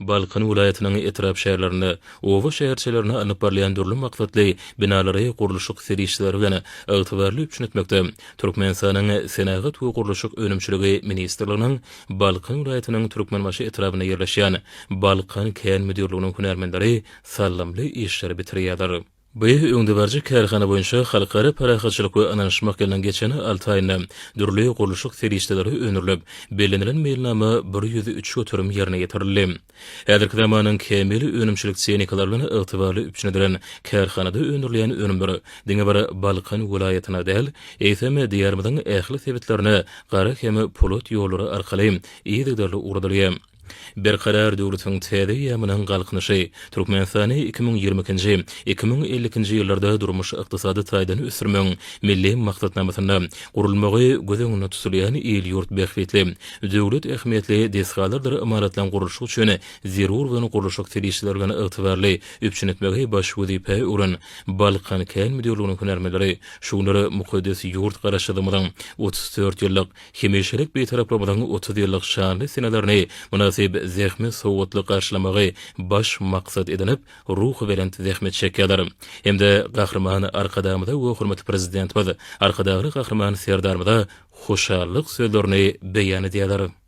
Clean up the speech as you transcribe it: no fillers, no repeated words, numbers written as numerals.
Balkan vilayatynyň etrap şäherlerini, owa şäherçelerini anyp barlayan durly maksatly binalary gurulşyk serişleri bilen ygtybarly üçnetmekde. Türkmenistanyň Senagat we Gurulşyk Önümçiligi ministrliginiň Balkan vilayatynyň Türkmenbaşy etrabyna ýerleşýän Balkan Kän müdirliginiň hünärmenleri sallamly işleri bitirýärler. Bu öňde kärhana boýunça halkara parahatçylyk we ananşmak gelen geçen 6 aýynda dürli gurulşyk serişleri önürilip, bellenlen mailnama 103 götürüm ýerine ýetirildi. Häzirki zamanyň kemili önümçilik çeýniklary bilen ygtybarly üçnedilen kärhanada önürilýän önümler diňe bir Balkan vilayatyna däl, eýsem diýärmiň ähli sebitlerini gara heme polat ýollary arkaly ýygydarly uradylýar. Bir karar döwletiň täze ýamynyň galkynyşy Türkmenistany 2020-2050 ýyllarda durmuş ykdysady taýdan ösürmeň milli maksatnamasyna gurulmagy gözeňine tutulýan el ýurt behwetli, döwlet ähmiýetli desgalardyr imaratlaryň gurulşy üçin zerur we gurulşyk serişlerine ygtybarly üçnetmegi baş wezipe uran Balkan Kän müdirliginiň hünärmenleri şunlary mukaddes ýurt garaşdyrmadan 34 ýyllyk hemişelik betaraplygyň 30 ýyllyk şanly senelerini zähmi sowatly garşylamagy baş maksat edinip ruh berent zähmet çekýärler. Hemde gahrman arkadamyda we hurmatly prezidentimiz arkadagy gahrman serdarmyda hoşallyk sözlerini beýan edýärler.